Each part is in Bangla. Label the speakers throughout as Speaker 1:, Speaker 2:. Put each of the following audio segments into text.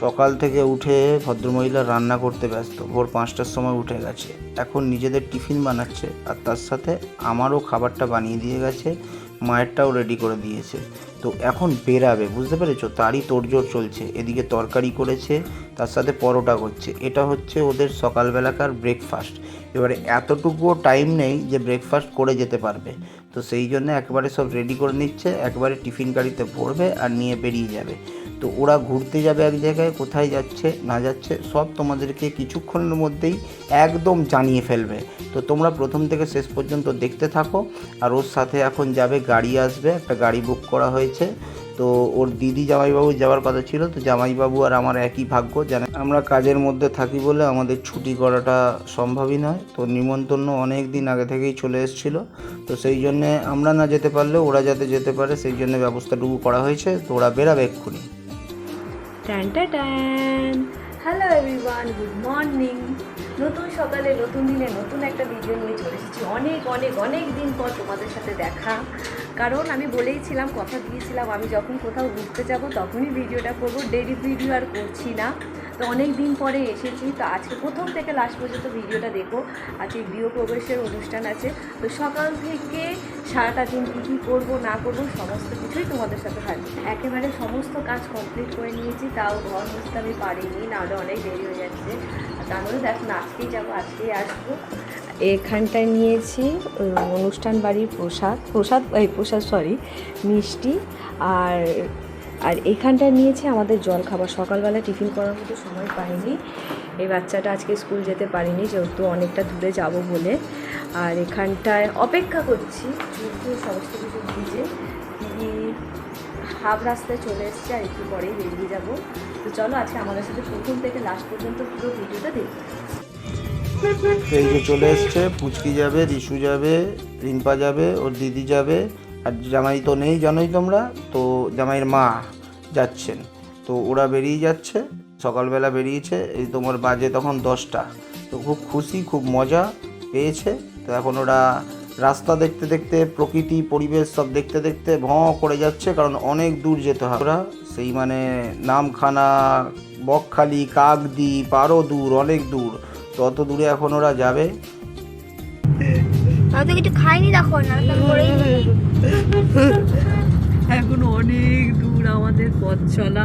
Speaker 1: সকাল থেকে উঠে ভদ্রমহিলা রান্না করতে ব্যস্ত, ভোর 5টার সময় উঠে গেছে। এখন নিজেদের টিফিন বানাচ্ছে, আর তার সাথে আমারও খাবারটা বানিয়ে দিয়ে গেছে, মায়েরটাও রেডি করে দিয়েছে। তো এখন বেরাবে, বুঝতে পেরেছো? তারই তোড়জোড় চলছে। এদিকে তরকারি করেছে, তার সাথে পরোটা করছে। এটা হচ্ছে ওদের সকালবেলাকার ব্রেকফাস্ট। এবারে এতটুকুও টাইম নেই যে ব্রেকফাস্ট করে যেতে পারবে, তো সেই জন্য একবারে সব রেডি করে নিচ্ছে, একবারে টিফিন গাড়িতে ভরবে আর নিয়ে বেরিয়ে যাবে। তো ওরা ঘুরতে যাবে এক জায়গায়, কোথায় যাচ্ছে না যাচ্ছে সব তোমাদেরকে কিছুক্ষণের মধ্যেই একদম জানিয়ে ফেলবে। তো তোমরা প্রথম থেকে শেষ পর্যন্ত দেখতে থাকো। আর ওর সাথে এখন যাবে, গাড়ি আসবে, একটা গাড়ি বুক করা হয়েছে। তো ওর দিদি জামাইবাবু যাওয়ার কথা ছিল, তো জামাইবাবু আর আমার একই ভাগ্য, জানেন আমরা কাজের মধ্যে থাকি বলে আমাদের ছুটি করাটা সম্ভবই নয়। তো নিমন্ত্রণ অনেক দিন আগে থেকেই চলে এসেছিলো, তো সেই জন্যে আমরা না যেতে পারলেও ওরা যাতে যেতে পারে সেই জন্য ব্যবস্থাটুকু করা হয়েছে। তো ওরা বেরাবে এক্ষুনি।
Speaker 2: Hello everyone, good morning. নতুন সকালে, নতুন দিনে, নতুন একটা ভিডিও নিয়ে চলে এসেছি। অনেক অনেক অনেক দিন পর তোমাদের সাথে দেখা। কারণ আমি বলেইছিলাম, কথা দিয়েছিলাম, আমি যখন কোথাও ঘুরতে যাব তখনই ভিডিওটা করবো, ডেইলি ভিডিও আর করছি না। তো অনেক দিন পরে এসেছি, তো আজকে প্রথম থেকে লাস্ট পর্যন্ত ভিডিওটা দেখো। আজকে গৃহপ্রবেশের অনুষ্ঠান আছে, তো সকাল থেকে সারাটা দিন কী কী করবো না করবো সমস্ত কিছুই তোমাদের সাথে থাকবে। একেবারে সমস্ত কাজ কমপ্লিট করে নিয়েছি, তাও ঘর মুছতে আমি পারিনি, নাহলে অনেক দেরি হয়ে যাচ্ছে। তাহলে দেখো না, আজকেই যাবো, আজকেই আসবো। এখানটায় নিয়েছি অনুষ্ঠান বাড়ির মিষ্টি। আর আর এখানটায় নিয়েছি আমাদের জল খাবার। সকালবেলা টিফিন করার মতো সময় পাইনি, এই বাচ্চাটা আজকে স্কুল যেতে পারিনি যেহেতু অনেকটা দূরে যাব বলে। আর এখানটায় অপেক্ষা করছি, কিন্তু সমস্ত কিছু ভিজে দিদি হাফ রাস্তায় চলে এসছে, আর একটু পরেই বেরিয়ে যাব। তো চলো আজকে আমাদের সাথে প্রথম থেকে লাস্ট পর্যন্ত পুরো ভিডিওটা দেখতে।
Speaker 1: এই যে চলে এসছে, পুচকি যাবে, রিশু যাবে, রিম্পা যাবে, ওর দিদি যাবে, আর জামাই তো নেই জানোই তোমরা, তো জামাইয়ের মা যাচ্ছেন। তো ওরা বেরিয়ে যাচ্ছে, সকালবেলা বেরিয়েছে, এই তোমার বাজে তখন 10টা। তো খুব খুশি, খুব মজা পেয়েছে। তো এখন ওরা রাস্তা দেখতে দেখতে, প্রকৃতি পরিবেশ সব দেখতে দেখতে ভঁ করে যাচ্ছে, কারণ অনেক দূর যেতে হবে। ওরা সেই মানে নামখানা, বকখালি, কাকদ্বীপ, আরও দূর, অনেক দূর। তো অত দূরে এখন ওরা যাবে।
Speaker 3: কিছু খাইনি, দেখো না
Speaker 2: এখন অনেক দূর আমাদের পথ চলা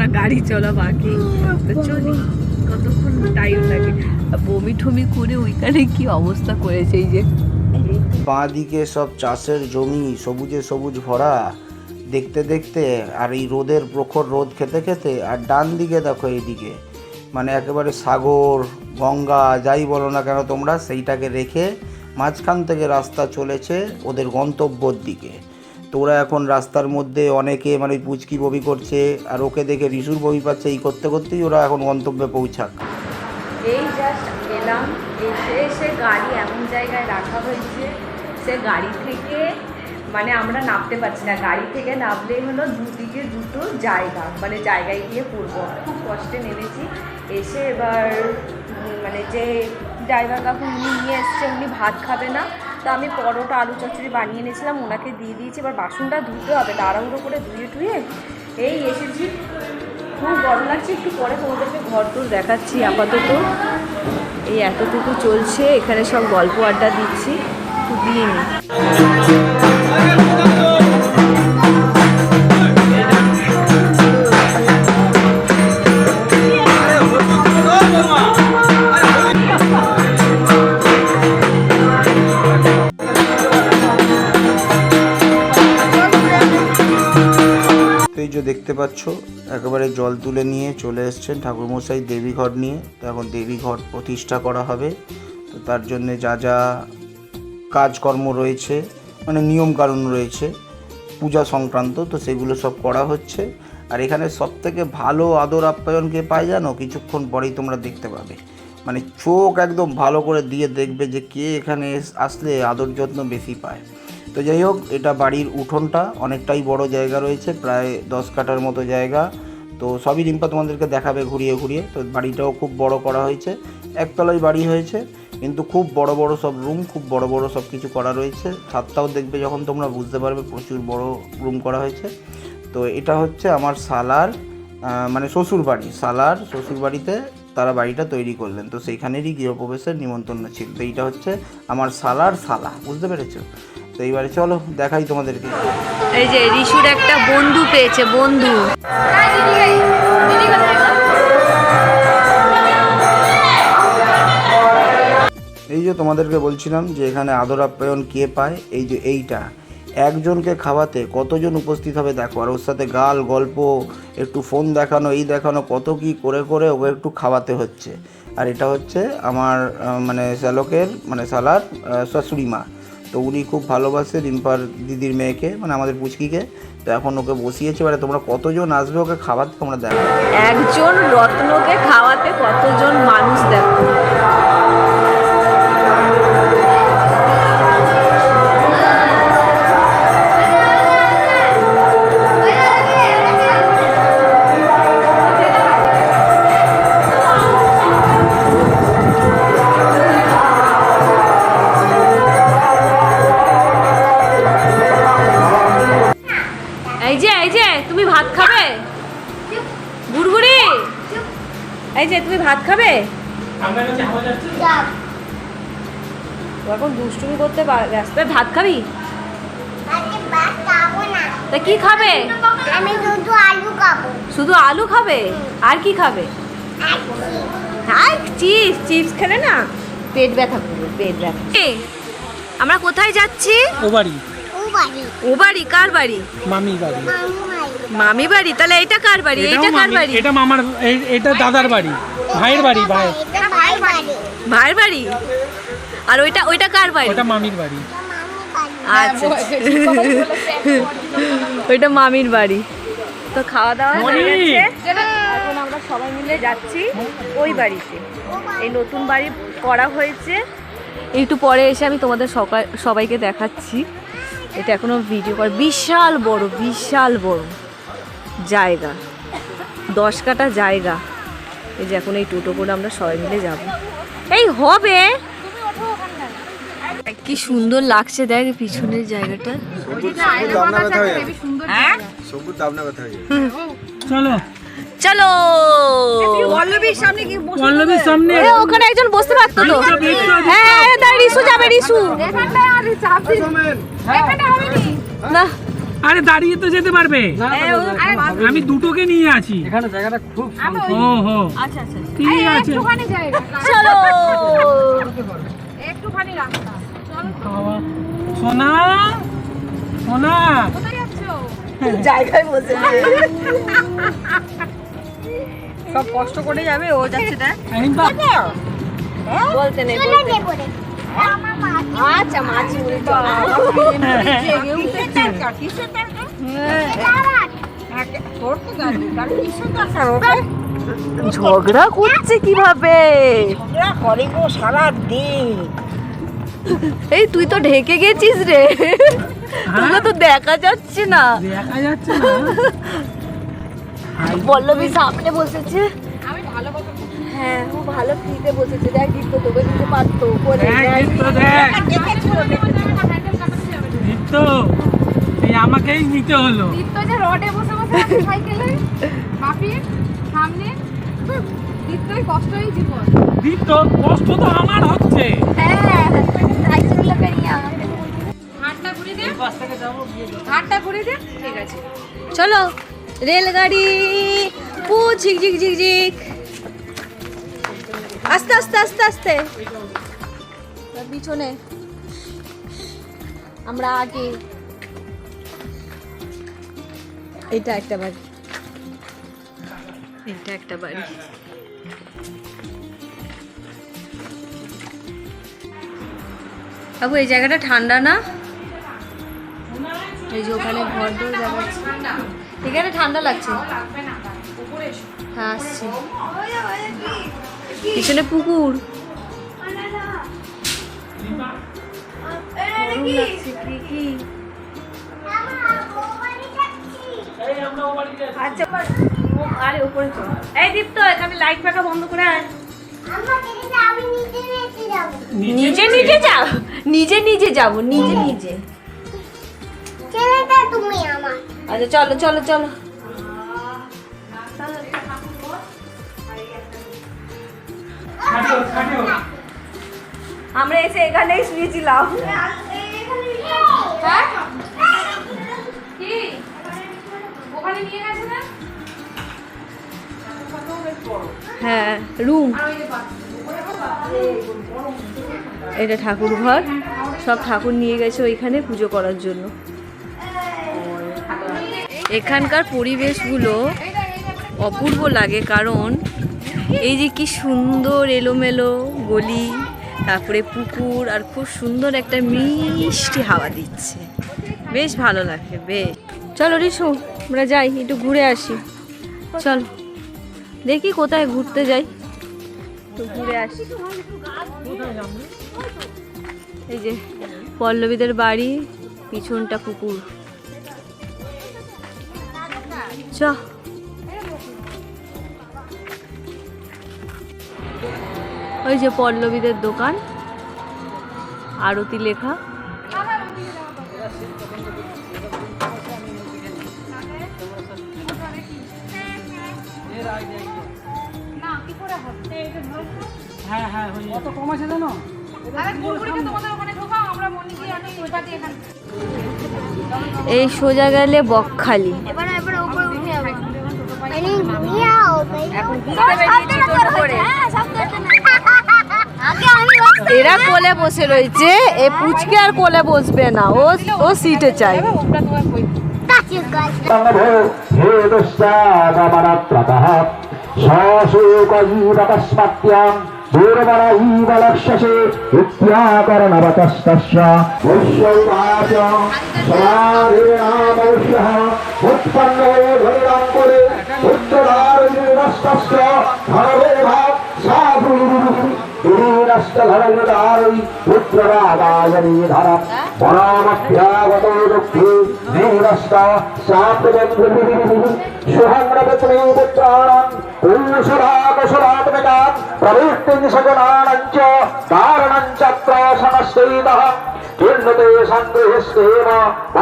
Speaker 2: না গাড়ি চলা বাকি। তো চলি, কতক্ষণ টাইম লাগে। বমি ঠমি করে ওইখানে কি অবস্থা করেছে, এই যে
Speaker 1: বাঁ দিকে সব চাষের জমি, সবুজে সবুজ ভরা দেখতে দেখতে, আর এই রোদের প্রখর রোদ খেতে খেতে। আর ডান দিকে দেখো, এইদিকে মানে একেবারে সাগর, গঙ্গা, যাই বলো না কেন তোমরা, সেইটাকে রেখে মাঝখান থেকে রাস্তা চলেছে ওদের গন্তব্যর দিকে। তো ওরা এখন রাস্তার মধ্যে অনেকে মানে পুচকি বমি করছে, আর ওকে দেখে রিসুর বমি পাচ্ছে, এই করতে করতেই ওরা এখন গন্তব্যে পৌঁছাক।
Speaker 2: এই জাস্ট এলাম, এসে গাড়ি এমন জায়গায় রাখা হয়েছে, সে গাড়ি থেকে মানে আমরা নামতে পারছি না। গাড়ি থেকে নামলেই হলো দুদিকে দুটো জায়গা, মানে জায়গায় গিয়ে পড়বো। খুব কষ্টে নেমেছি। এসে এবার মানে যে ড্রাইভার কাকু উনি নিয়ে এসছে, উনি ভাত খাবে না, তো আমি পরোটা আলু চচ্চড়ি বানিয়ে এনেছিলাম, ওনাকে দিয়ে দিয়েছি। এবার বাসনটা ধুতে হবে, তাড়াহুড়ো করে ধুয়ে এই এসেছি। খুব গরম লাগছে, একটু পরে তোমাদেরকে ঘর তোর দেখাচ্ছি। আপাতত এই এতটুকু চলছে, এখানে সব গল্প আড্ডা দিচ্ছি, একটু দিয়ে নিই।
Speaker 1: এই যে দেখতে পাচ্ছ, একেবারে জল তুলে নিয়ে চলে এসছেন ঠাকুরমশাই দেবীঘর নিয়ে। তো এখন দেবীঘর প্রতিষ্ঠা করা হবে। তো তার জন্যে যা যা কাজকর্ম রয়েছে, মানে নিয়মকানুন রয়েছে পূজা সংক্রান্ত, তো সেগুলো সব করা হচ্ছে। আর এখানে সবথেকে ভালো আদর আপ্যায়নকে পায় জানো, কিছুক্ষণ পরেই তোমরা দেখতে পাবে। মানে চোখ একদম ভালো করে দিয়ে দেখবে যে কে এখানে আসলে আদর যত্ন বেশি পায়। তো যাই হোক, এটা বাড়ির উঠোনটা অনেকটাই বড় জায়গা রয়েছে, প্রায় 10 কাঠার মতো জায়গা। তো সবই রিম্পা তোমাদেরকে দেখাবে ঘুরিয়ে ঘুরিয়ে। তো বাড়িটাও খুব বড় করা হয়েছে, একতলায় বাড়ি হয়েছে, কিন্তু খুব বড় বড় সব রুম, খুব বড় বড় সব কিছু করা রয়েছে। ছাদটাও দেখবে যখন তোমরা বুঝতে পারবে, প্রচুর বড় রুম করা হয়েছে। তো এটা হচ্ছে আমার শালার মানে শ্বশুর বাড়ি, সালার শ্বশুর বাড়িতে তারা বাড়িটা তৈরি করলেন, তো সেইখানেরই গৃহপ্রবেশের নিমন্ত্রণ ছিল। তো এইটা হচ্ছে আমার সালার সালা, বুঝতে পেরেছো? তো এইবারে চলো দেখাই তোমাদেরকে।
Speaker 2: এই যে রিশুর একটা বন্ধু পেয়েছে, বন্ধু।
Speaker 1: এই যে তোমাদেরকে বলছিলাম যে এখানে আদর আপ্যায়ন কে পায়, এই যে এইটা একজনকে খাওয়াতে কতজন উপস্থিত হবে দেখো, আর ওর সাথে গাল গল্প, একটু ফোন দেখানো, এই দেখানো, কত কি করে করে ওকে একটু খাওয়াতে হচ্ছে। আর এটা হচ্ছে আমার মানে শ্যালকের মানে সালার শাশুড়ি মা। তো উনি খুব ভালোবাসে রিম্পার দিদির মেয়েকে, মানে আমাদের পুচকিকে। তো এখন ওকে বসিয়েছে, এবারে তোমরা কতজন আসবে ওকে খাওয়াতে তোমরা দেখো।
Speaker 2: একজন রত্নকে খাওয়াতে কতজন মানুষ দেখো। এই যে তুমি ভাত খাবে গুড়গুড়ি? এই যে তুমি ভাত খাবে? এখন দুষ্টুমি করতে ব্যস্ত। ভাত খাবি? তা কি খাবে?
Speaker 3: আমি শুধু আলু খাবো।
Speaker 2: শুধু আলু খাবে? আর কি খাবে? আর চিপস, চিপস খেলে না পেট ব্যথা করবে, পেট ব্যথা। আমরা কোথায় যাচ্ছি?
Speaker 4: ও বাড়ি।
Speaker 2: ও বাড়ি? কার বাড়ি?
Speaker 4: মামি বাড়ি।
Speaker 2: মামি বাড়ি? তাহলে এটা কার বাড়ি? এইটা কার বাড়ি?
Speaker 4: এটা মামার, এটা দাদার বাড়ি, ভাইয়ের বাড়ি।
Speaker 2: ভাইয়ের বাড়ি? আর ওইটা কার বাড়ি?
Speaker 4: ওটা মামির বাড়ি।
Speaker 2: আচ্ছা, ওইটা মামির বাড়ি। তো খাওয়া দাওয়া হয়ে গেছে, এখন আমরা সবাই মিলে যাচ্ছি ওই বাড়িতে। এই নতুন বাড়ি করা হয়েছে, একটু পরে এসে আমি তোমাদের সবাইকে দেখাচ্ছি। এটা এখনো ভিডিও কর। বিশাল বড়, বিশাল বড় জায়গা, 10 কাঠা জায়গা। এই যে এখন এই টোটো করে আমরা সবাই মিলে যাব। এই হবে কি সুন্দর লাগছে, দেখ পিছনের জায়গাটা।
Speaker 4: চলো
Speaker 2: চলো পল্লবীর সামনে কি?
Speaker 4: পল্লবীর সামনে
Speaker 2: ওখানে একজন বসতে পারতো তো। হ্যাঁ তাই রিসু যাবে, রিসু না।
Speaker 4: আরে দাঁড়িয়ে তো যেতে পারবে, আমি দুটোকে নিয়ে আছি। এখানে জায়গাটা খুব ও হো।
Speaker 2: আচ্ছা আচ্ছা
Speaker 4: ঠিক আছে
Speaker 2: চলো।
Speaker 5: একটুখানি রাস্তা।
Speaker 4: বাবা, সোনা সোনা
Speaker 5: কোথায় যাচ্ছো?
Speaker 2: জায়গায় বসে সব কষ্ট করে যাবে, ও যাচ্ছে না বলতে নেই, বলতে নেই। আচ্ছা মাছি ঝগড়া করছে কিভাবে? এই তুই তো ঢেকে গেছিস রে, তোকে তো দেখা যাচ্ছে না।
Speaker 4: দেখা যাচ্ছে না।
Speaker 2: পল্লবী সামনে বসেছে।
Speaker 5: আমি ভালো কথা বলছি।
Speaker 2: হ্যাঁ ও ভালো ফ্রিতে বসেছে। দেখ দীপ্ত তোকে দিতে পারতো, করে
Speaker 4: দেখ
Speaker 2: দেখ।
Speaker 4: দীপ্ত, দেখ দীপ্ত, এই আমাকেই নিতে হলো।
Speaker 5: দীপ্ত যে রডে বসে বসে আছে সাইকেলে বাপির সামনে, দীপ্তই কষ্টই জীবন।
Speaker 4: দীপ্ত কষ্ট তো আমার হচ্ছে।
Speaker 2: হ্যাঁ সাইকেলটা পেরিয়ে আমাকে
Speaker 5: হাতটা ঘুরে দে, হাতটা ঘুরে দে। ঠিক আছে
Speaker 2: চলো। রেলগাড়ি পু ঝিক ঝিক ঝিক ঝিক, আস্তে আস্তে আস্তে আস্তে। পিছনে আমরা আগে। এটা একটা বাড়ি, এটা একটা বাড়ি। বাবু এই জায়গাটা ঠান্ডা না? এই যে ওখানে ঘর দৌড় দেখাচ্ছে, এখানে ঠান্ডা লাগছে। হ্যাঁ আসছি। পিছনে পুকুর, কি আচ্ছা। আরে উপরে চল। এই দীপ্ত এখানে লাইট ফাঁকা বন্ধ করে আয়। নিজে নিজে যাও, নিজে নিজে যাবো, নিজে নিজে।
Speaker 3: ছেলেটা তুমি আমার।
Speaker 2: আচ্ছা চলো চলো চলো। আমরা এসে এখানেই শুয়েছিলাম।
Speaker 5: হ্যাঁ কি ওখানে নিয়ে গেছে না?
Speaker 2: হ্যাঁ রুম, এটা ঠাকুর ঘর, সব ঠাকুর নিয়ে গেছে ওইখানে পুজো করার জন্য। এখানকার পরিবেশগুলো অপূর্ব লাগে, কারণ এই যে কি সুন্দর এলোমেলো গলি, তারপরে পুকুর, আর খুব সুন্দর একটা মিষ্টি হাওয়া দিচ্ছে, বেশ ভালো লাগে। বেশ, চলো রিশু আমরা যাই একটু ঘুরে আসি। চল দেখি কোথায় ঘুরতে যাই, তো ঘুরে আসি। এই যে পল্লবীদের বাড়ি, পিছনটা পুকুর। চ ওই যে পল্লবীদের দোকান, আরতি লেখা।
Speaker 4: হ্যাঁ হ্যাঁ কত কম আছে জানো?
Speaker 5: তোমাদের ওখানে ঢোকাও, আমরা মনে কি অনেক ওইটা দিয়ে এখানে
Speaker 2: এই সোজা গেলে বকখালি।
Speaker 3: এবার উপরে উঠে যাবো। মানে ঘুরিয়াও
Speaker 2: এখন ঘুরতে বেরিয়েছি টোটো করে।
Speaker 3: আগে আমি বসতাম।
Speaker 2: এরা কোলে বসে রয়েছে, এ পুচকে আর কোলে বসবে না, ও সিটে চাই।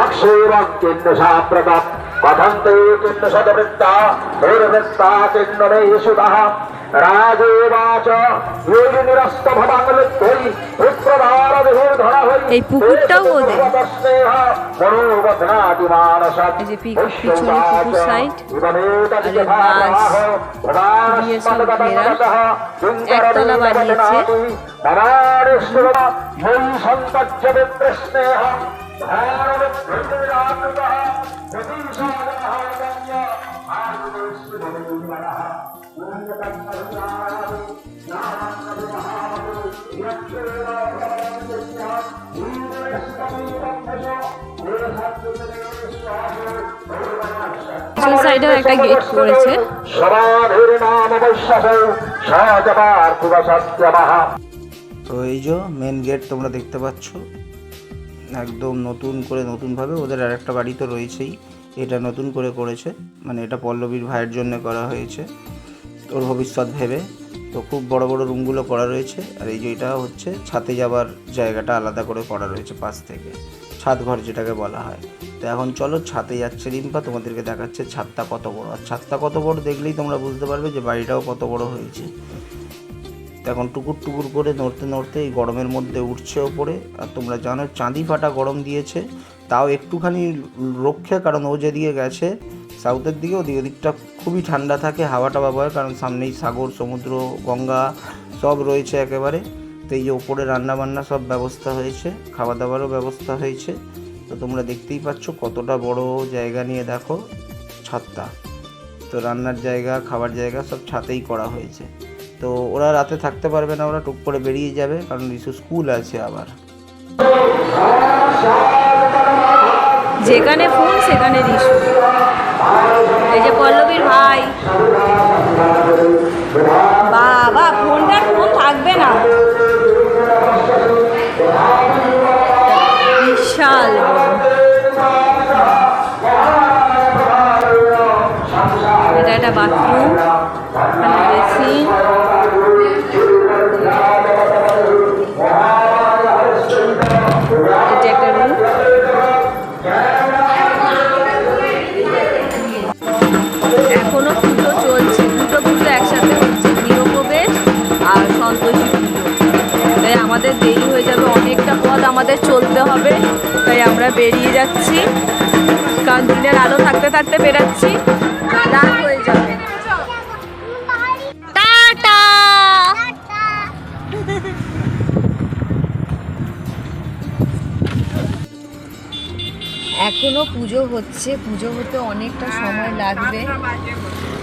Speaker 3: কাছে কাছে
Speaker 6: কথন্তে কিন্ন শতবৃত্তা নির্বৃত্তা কিন্ন নেশুদः রাজেবাচ যোগিনিরস্ত ভবাঙ্গলিত্তৈ পুত্রধার দেহধরা হই।
Speaker 2: এই পুকুরটাও ওদের।
Speaker 6: মনোবধনাতি মানসাৎ
Speaker 2: এই যে পিছনে পুকুর সাইড, আর বাস দিয়ে সব ঘেরা, একতলা বানিয়েছে। সাইডেও একটা গেট করেছে।
Speaker 1: তো এই যে মেন গেট তোমরা দেখতে পাচ্ছ, একদম নতুন করে, নতুনভাবে। ওদের আর একটা বাড়ি তো রয়েছেই, এটা নতুন করে করেছে, মানে এটা পল্লবীর ভাইয়ের জন্য করা হয়েছে, ওর ভবিষ্যৎ ভেবে। তো খুব বড় বড় রুমগুলো করা রয়েছে। আর এই যে এটা হচ্ছে ছাদে যাওয়ার জায়গাটা আলাদা করে করা রয়েছে পাশ থেকে, ছাদ ঘর যেটাকে বলা হয়। তো এখন চলো ছাদে যাচ্ছে রিম্পা, তোমাদেরকে দেখাচ্ছে ছাদটা কত বড়। আর ছাদটা কত বড় দেখলেই তোমরা বুঝতে পারবে যে বাড়িটাও কত বড় হয়েছে। তো এখন টুকুর টুকুর করে নড়তে নড়তে এই গরমের মধ্যে উঠছে ওপরে। আর তোমরা জানো চাঁদি ফাটা গরম দিয়েছে, তাও একটুখানি রক্ষে, কারণ ও যেদিকে গেছে সাউথের দিকে, ওদিকটা খুবই ঠান্ডা থাকে, হাওয়া টাওয়া বয়, কারণ সামনেই সাগর, সমুদ্র, গঙ্গা সব রয়েছে একেবারে। তো এই যে ওপরে রান্নাবান্না সব ব্যবস্থা হয়েছে, খাওয়া দাওয়ারও ব্যবস্থা হয়েছে। তো তোমরা দেখতেই পাচ্ছ কতটা বড় জায়গা নিয়ে দেখো ছাদটা। তো রান্নার জায়গা, খাবার জায়গা সব ছাদেই করা হয়েছে। তো ওরা রাতে থাকতে পারবে না, ওরা টুক করে বেরিয়ে যাবে, কারণ রিশু স্কুল আছে আবার।
Speaker 2: যেখানে ফোন সেখানে রিশু। এই যে পল্লবীর ভাই, বাবা ফোনটার ফোন থাকবে না, বিশাল এটা একটা বাথরুম, বেসিন, এটা একটা রুম। এখনো পুজো চলছে, দুটো পুজো একসাথে হচ্ছে, গৃহপ্রবেশ আর আমাদের চলতে হবে, তাই আমরা বেরিয়ে যাচ্ছি, কারণ দিনের আলো থাকতে থাকতে বেরাচ্ছি, রাত হয়ে যাবে। টাটা। এখনো পুজো হচ্ছে, পুজো হতে অনেকটা সময় লাগবে,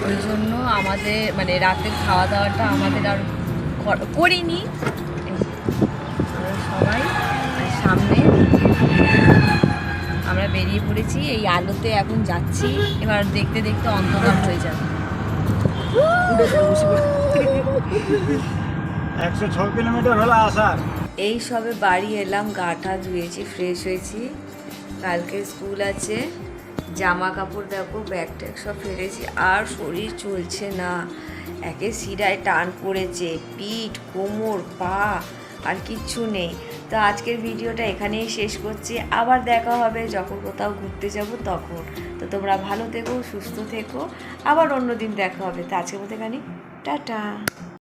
Speaker 2: ওই জন্য আমাদের মানে রাতের খাওয়া দাওয়াটা আমাদের আর করিনি। আমরা সবাই সামনে আমরা বেরিয়ে পড়েছি, এই আলোতে এখন যাচ্ছি, এবার দেখতে দেখতে অন্ধকার হয়ে যাবে।
Speaker 7: 106 কিলোমিটার হলো আসার।
Speaker 2: এই সবে বাড়ি এলাম, গাটা ধুয়েছি, ফ্রেশ হয়েছি, কালকে স্কুল আছে, জামা কাপড় দেখো, ব্যাগ ট্যাগ সব ফেলেছি, আর শরীর চলছে না, একে শিরায় টান পড়েছে, পিঠ, কোমর, পা, আর কিচ্ছু নেই। তো আজকের ভিডিওটা এখানেই শেষ করছি, আবার দেখা হবে যখন কোথাও ঘুরতে যাব তখন। তো তোমরা ভালো থেকো, সুস্থ থেকো, আবার অন্য দিন দেখা হবে। তো আজকের মতো এখানে টাটা।